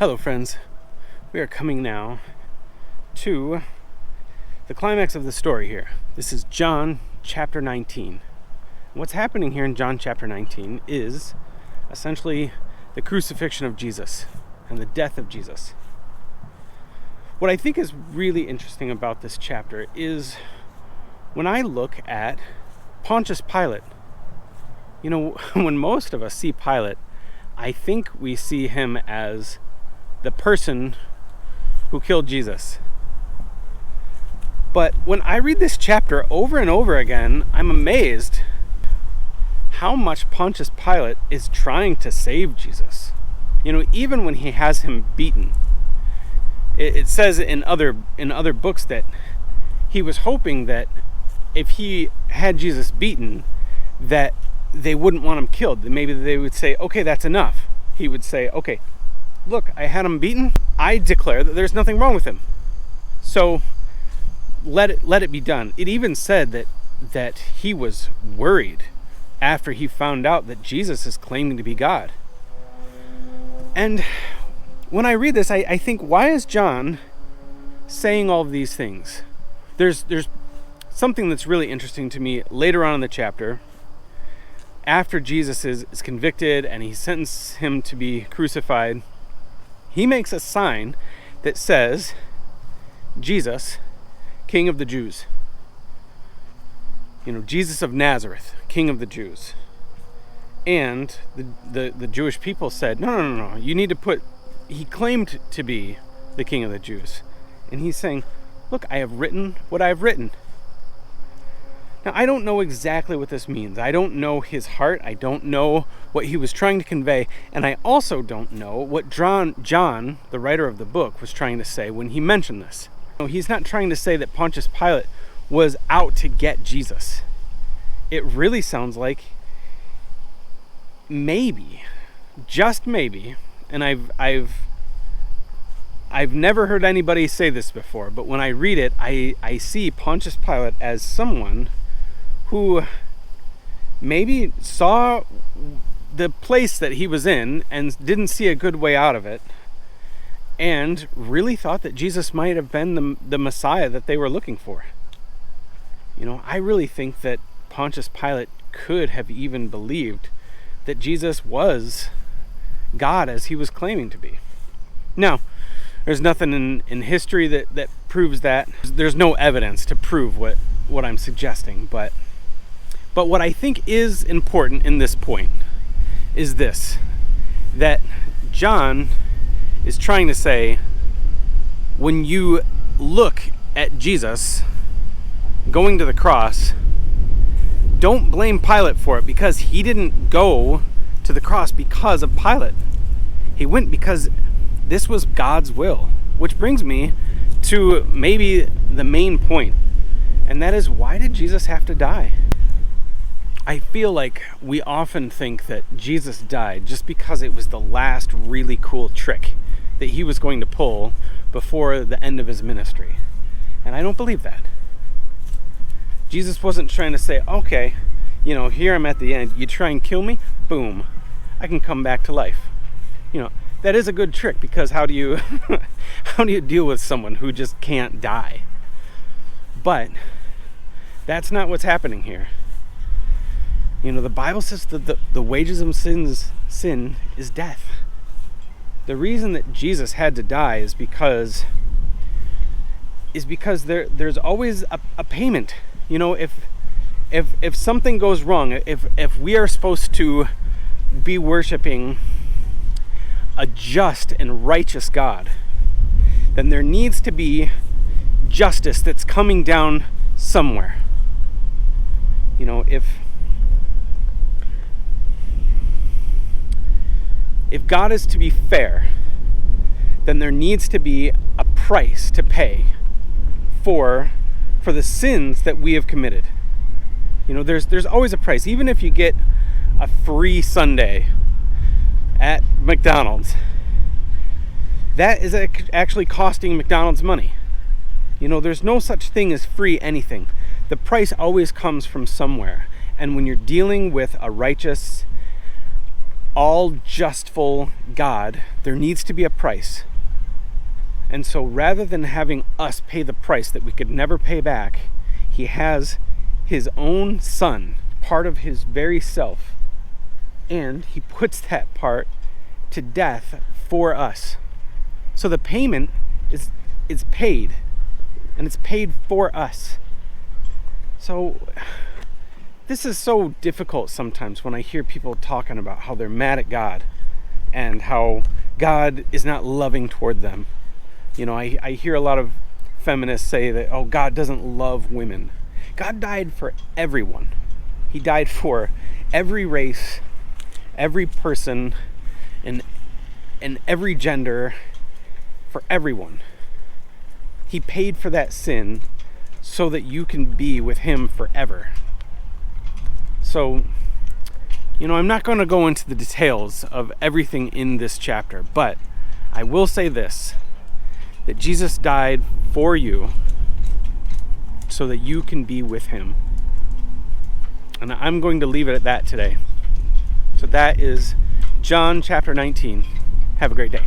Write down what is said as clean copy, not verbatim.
Hello friends, we are coming now to the climax of the story here. This is John chapter 19. What's happening here in John chapter 19 is essentially the crucifixion of Jesus and the death of Jesus. What I think is really interesting about this chapter is when I look at Pontius Pilate. When most of us see Pilate, I think we see him as the person who killed Jesus. But when I read this chapter over and over again, I'm amazed how much Pontius Pilate is trying to save Jesus. Even when he has him beaten. It says in other books that he was hoping that if he had Jesus beaten, that they wouldn't want him killed. Maybe they would say, okay, that's enough. He would say, okay, look, I had him beaten. I declare that there's nothing wrong with him. So let it be done. It even said that he was worried after he found out that Jesus is claiming to be God. And when I read this, I think, why is John saying all of these things? There's something that's really interesting to me later on in the chapter. After Jesus is convicted and he sentences him to be crucified, he makes a sign that says, Jesus, King of the Jews. Jesus of Nazareth, King of the Jews. And the Jewish people said, no, you need to put, he claimed to be the King of the Jews. And he's saying, look, I have written what I have written. Now, I don't know exactly what this means. I don't know his heart. I don't know what he was trying to convey. And I also don't know what John, the writer of the book, was trying to say when he mentioned this. He's not trying to say that Pontius Pilate was out to get Jesus. It really sounds like maybe, just maybe, and I've never heard anybody say this before, but when I read it, I see Pontius Pilate as someone who maybe saw the place that he was in and didn't see a good way out of it, and really thought that Jesus might have been the Messiah that they were looking for. I really think that Pontius Pilate could have even believed that Jesus was God as he was claiming to be. Now, there's nothing in history that proves that. There's no evidence to prove what I'm suggesting, but what I think is important in this point is this, that John is trying to say, when you look at Jesus going to the cross, don't blame Pilate for it, because he didn't go to the cross because of Pilate. He went because this was God's will, which brings me to maybe the main point, and that is, why did Jesus have to die? I feel like we often think that Jesus died just because it was the last really cool trick that he was going to pull before the end of his ministry. And I don't believe that. Jesus wasn't trying to say, okay, here I'm at the end. You try and kill me, boom, I can come back to life. That is a good trick, because how do you deal with someone who just can't die? But that's not what's happening here. The Bible says that the wages of sin is death. The reason that Jesus had to die is because there's always a payment. If something goes wrong, if we are supposed to be worshiping a just and righteous God, then there needs to be justice that's coming down somewhere. If God is to be fair, then there needs to be a price to pay for the sins that we have committed. There's always a price. Even if you get a free sundae at McDonald's, that is actually costing McDonald's money. There's no such thing as free anything. The price always comes from somewhere. And when you're dealing with a righteous all justful God, there needs to be a price. And so rather than having us pay the price that we could never pay back, he has his own son, part of his very self, and he puts that part to death for us. So the payment is paid, and it's paid for us. So this is so difficult sometimes when I hear people talking about how they're mad at God and how God is not loving toward them. You know, I hear a lot of feminists say that, oh, God doesn't love women. God died for everyone. He died for every race, every person, and every gender, for everyone. He paid for that sin so that you can be with him forever. So, you know, I'm not going to go into the details of everything in this chapter, but I will say this, that Jesus died for you so that you can be with him. And I'm going to leave it at that today. So that is John chapter 19. Have a great day.